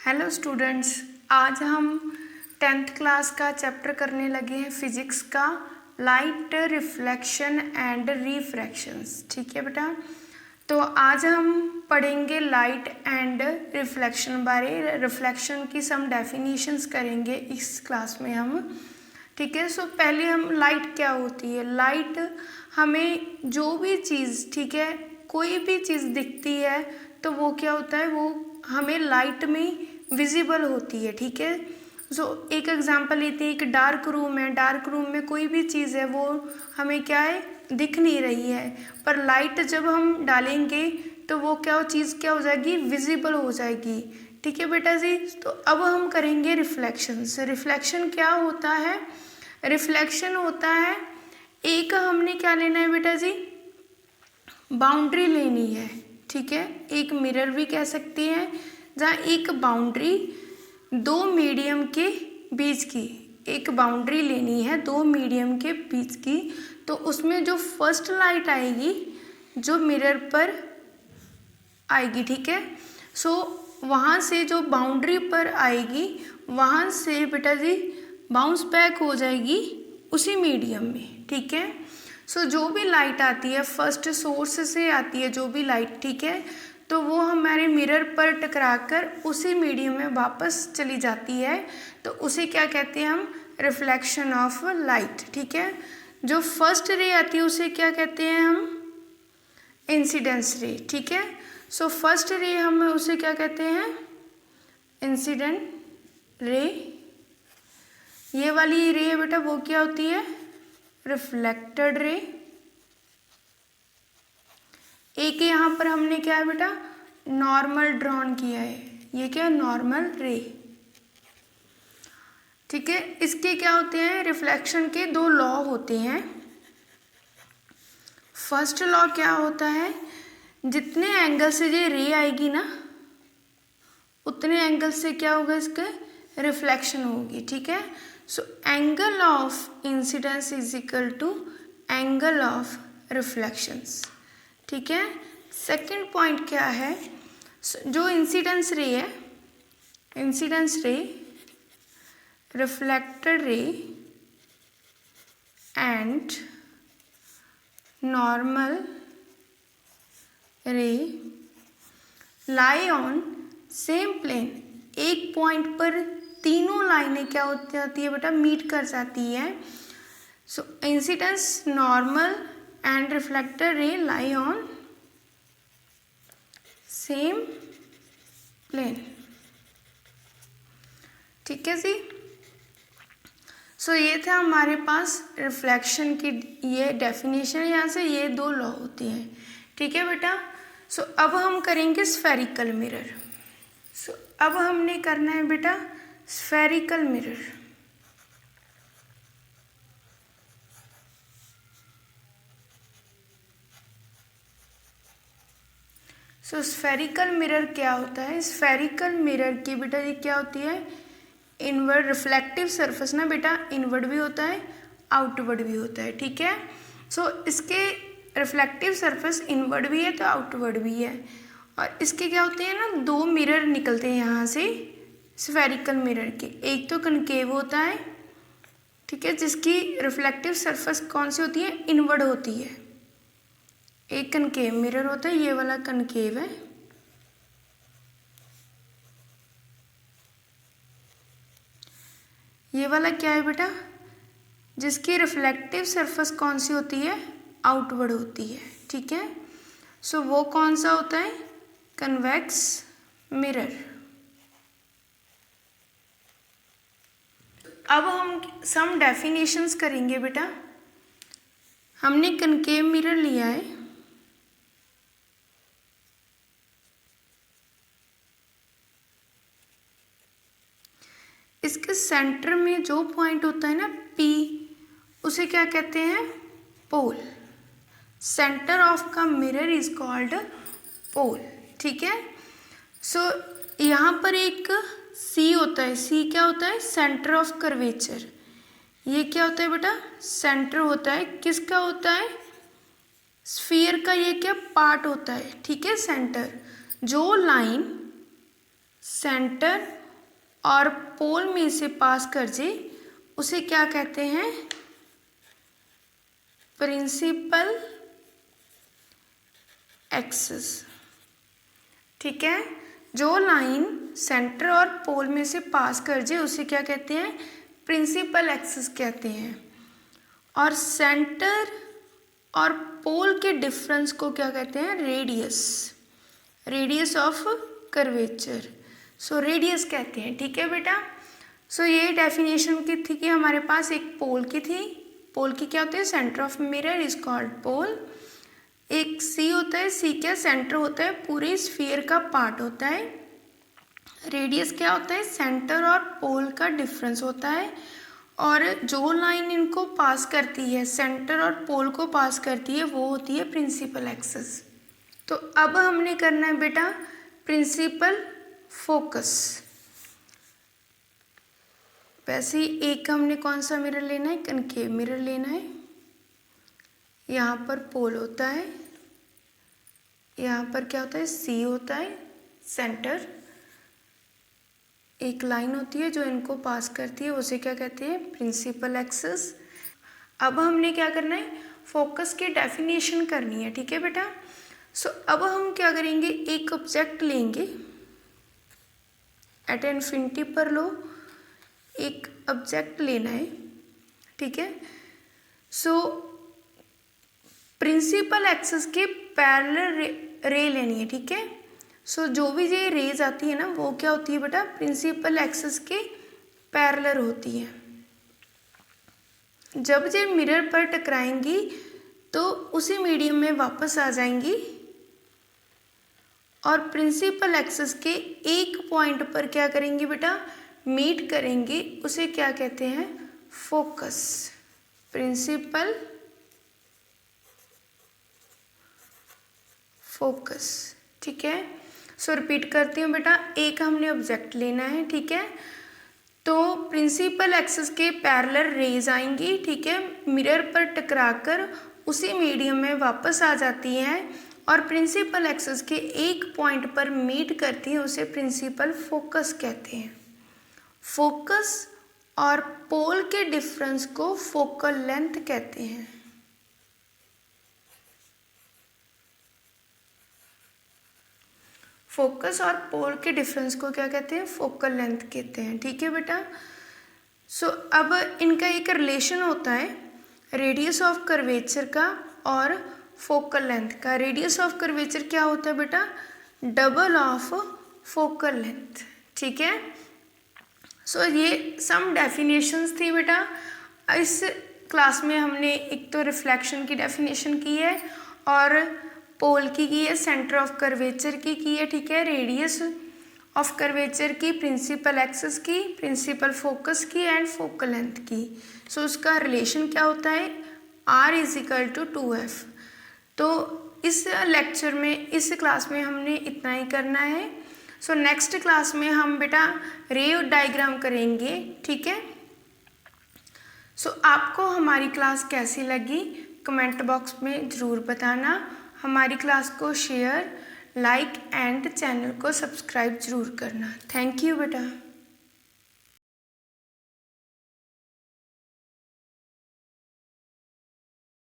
Hello students, आज हम 10th class का चैप्टर करने लगे हैं फिजिक्स का लाइट रिफ्लेक्शन एंड रिफ्रैक्शंस। ठीक है बेटा, तो आज हम पढ़ेंगे लाइट एंड रिफ्लेक्शन बारे। रिफ्लेक्शन की सम डेफिनेशंस करेंगे इस क्लास में हम। ठीक है, सो पहले हम लाइट क्या होती है। लाइट हमें जो भी चीज़, ठीक है, कोई भी चीज़ दिखती है तो वो क्या होता है, वो हमें लाइट में विजिबल होती है। ठीक है, सो एक एग्जांपल लेते हैं। एक डार्क रूम है, डार्क रूम में कोई भी चीज़ है वो हमें क्या है, दिख नहीं रही है, पर लाइट जब हम डालेंगे तो वो चीज़ क्या हो जाएगी, विजिबल हो जाएगी। ठीक है बेटा जी, तो अब हम करेंगे रिफ्लेक्शन। रिफ्लेक्शन क्या होता है? रिफ्लेक्शन होता है, एक हमने क्या लेना है बेटा जी, बाउंड्री लेनी है। ठीक है, एक मिरर भी कह सकते हैं, जहाँ एक बाउंड्री दो मीडियम के बीच की, एक बाउंड्री लेनी है दो मीडियम के बीच की। तो उसमें जो फर्स्ट लाइट आएगी जो मिरर पर आएगी, ठीक है, सो वहाँ से जो बाउंड्री पर आएगी वहाँ से बेटा जी बाउंस बैक हो जाएगी उसी मीडियम में। ठीक है, सो जो भी लाइट आती है फर्स्ट सोर्स से आती है जो भी लाइट, ठीक है, तो वो हमारे मिरर पर टकराकर उसी मीडियम में वापस चली जाती है। तो उसे क्या कहते हैं हम, रिफ्लेक्शन ऑफ लाइट। ठीक है, जो फर्स्ट रे आती है उसे क्या कहते हैं हम, इंसिडेंस रे। ठीक है, सो फर्स्ट रे हम उसे क्या कहते हैं, इंसिडेंट रे। ये वाली रे बेटा वो क्या होती है, रिफ्लेक्टेड रे। एक यहाँ पर हमने क्या है बेटा, नॉर्मल ड्रॉन किया है, ये क्या है, नॉर्मल रे। ठीक है, इसके क्या होते हैं, रिफ्लेक्शन के दो लॉ होते हैं। फर्स्ट लॉ क्या होता है, जितने एंगल से ये रे आएगी ना उतने एंगल से क्या होगा, इसका रिफ्लेक्शन होगी। ठीक है, so angle of incidence is equal to angle of reflections. ठीक है, सेकंड पॉइंट क्या है, जो इंसिडेंस रे है, इंसिडेंस रे, रिफ्लेक्टेड रे एंड नॉर्मल रे लाई ऑन सेम प्लेन। एक पॉइंट पर तीनों लाइनें क्या हो जाती है बेटा, मीट कर जाती है। So incidence, normal and reflected ray lie on same plane. ठीक है जी, सो ये था हमारे पास रिफ्लेक्शन की ये डेफिनेशन, यहाँ से ये दो लॉ होती हैं। ठीक है बेटा, सो अब हम करेंगे स्फेरिकल मिरर। सो अब हमने करना है बेटा स्फेरिकल मिरर। सो स्फेरिकल मिरर क्या होता है, स्फेरिकल मिरर की बेटा ये क्या होती है, इनवर्ड रिफ्लेक्टिव सरफेस ना बेटा, इनवर्ड भी होता है आउटवर्ड भी होता है। ठीक है, सो इसके रिफ्लेक्टिव सरफेस इनवर्ड भी है तो आउटवर्ड भी है। और इसके क्या होते हैं ना, दो मिरर निकलते हैं यहाँ से स्फेरिकल मिरर के। एक तो कनकेव होता है, ठीक है, जिसकी रिफ्लेक्टिव सरफेस कौन सी होती है, इनवर्ड होती है। एक कनकेव मिरर होता है, ये वाला कनकेव है। ये वाला क्या है बेटा, जिसकी रिफ्लेक्टिव सरफेस कौन सी होती है, आउटवर्ड होती है। ठीक है, सो वो कौन सा होता है, कन्वेक्स मिरर। अब हम सम डेफिनेशंस करेंगे बेटा। हमने कनकेव मिरर लिया है, इसके सेंटर में जो पॉइंट होता है ना P, उसे क्या कहते हैं, पोल। सेंटर ऑफ का मिरर इज कॉल्ड पोल। ठीक है, सो यहाँ पर एक C होता है, C क्या होता है, सेंटर ऑफ कर्वेचर। ये क्या होता है बेटा, सेंटर होता है, किसका होता है, स्फीयर का ये क्या पार्ट होता है। ठीक है, सेंटर, जो लाइन सेंटर और पोल में से पास कर जे उसे क्या कहते हैं, प्रिंसिपल एक्सिस। ठीक है, जो लाइन सेंटर और पोल में से पास कर जे उसे क्या कहते हैं, प्रिंसिपल एक्सिस कहते हैं। और सेंटर और पोल के डिफरेंस को क्या कहते हैं, radius, radius of curvature. So radius कहते हैं। ठीक है बेटा, सो ये डेफिनेशन की थी कि हमारे पास एक पोल की थी। पोल की क्या होती है, centre of mirror is called pole. एक सी होता है, सी क्या सेंटर होता है, पूरे स्फीयर का पार्ट होता है। रेडियस क्या होता है, सेंटर और पोल का डिफरेंस होता है। और जो लाइन इनको पास करती है, सेंटर और पोल को पास करती है, वो होती है प्रिंसिपल एक्सिस। तो अब हमने करना है बेटा प्रिंसिपल फोकस। वैसे ही एक हमने कौन सा मिरर लेना है, कनकेव मिरर लेना है। यहाँ पर पोल होता है, यहाँ पर क्या होता है, सी होता है सेंटर। एक लाइन होती है जो इनको पास करती है, उसे क्या कहते हैं, प्रिंसिपल एक्सिस। अब हमने क्या करना है, फोकस की डेफिनेशन करनी है। ठीक है बेटा, सो अब हम क्या करेंगे, एक ऑब्जेक्ट लेंगे, एट इन्फिनिटी पर लो एक ऑब्जेक्ट लेना है। ठीक है, सो प्रिंसिपल एक्सिस के पैरेलल रे लेनी है। ठीक है, सो जो भी ये रेज आती है ना, वो क्या होती है बेटा, प्रिंसिपल एक्सिस के पैरेलल होती है। जब ये मिरर पर टकराएंगी तो उसी मीडियम में वापस आ जाएंगी और प्रिंसिपल एक्सिस के एक पॉइंट पर क्या करेंगी बेटा, मीट करेंगे। उसे क्या कहते हैं, फोकस, प्रिंसिपल फोकस। ठीक है, सो रिपीट करती हूँ बेटा, एक हमने ऑब्जेक्ट लेना है। ठीक है, तो प्रिंसिपल एक्सिस के पैरेलल रेज आएंगी। ठीक है, मिरर पर टकराकर उसी मीडियम में वापस आ जाती हैं और प्रिंसिपल एक्सिस के एक पॉइंट पर मीट करती है, उसे प्रिंसिपल फोकस कहते हैं। फोकस और पोल के डिफरेंस को फोकल लेंथ कहते हैं। फोकस और पोल के डिफरेंस को क्या कहते हैं, फोकल लेंथ कहते हैं। ठीक है बेटा, सो अब इनका एक रिलेशन होता है रेडियस ऑफ कर्वेचर का और फोकल लेंथ का। रेडियस ऑफ कर्वेचर क्या होता है बेटा, डबल ऑफ फोकल लेंथ। ठीक है, सो ये सम डेफिनेशंस थी बेटा। इस क्लास में हमने एक तो रिफ्लेक्शन की डेफिनेशन की है और पोल की है, सेंटर ऑफ कर्वेचर की है। ठीक है, रेडियस ऑफ कर्वेचर की, प्रिंसिपल एक्सिस की, प्रिंसिपल फोकस की एंड फोकल लेंथ की। सो उसका रिलेशन क्या होता है, R = 2F। तो इस लेक्चर में, इस क्लास में हमने इतना ही करना है। सो नेक्स्ट क्लास में हम बेटा रे डायग्राम करेंगे। ठीक है, सो आपको हमारी क्लास कैसी लगी कमेंट बॉक्स में ज़रूर बताना। हमारी क्लास को शेयर, लाइक एंड चैनल को सब्सक्राइब जरूर करना। थैंक यू बेटा।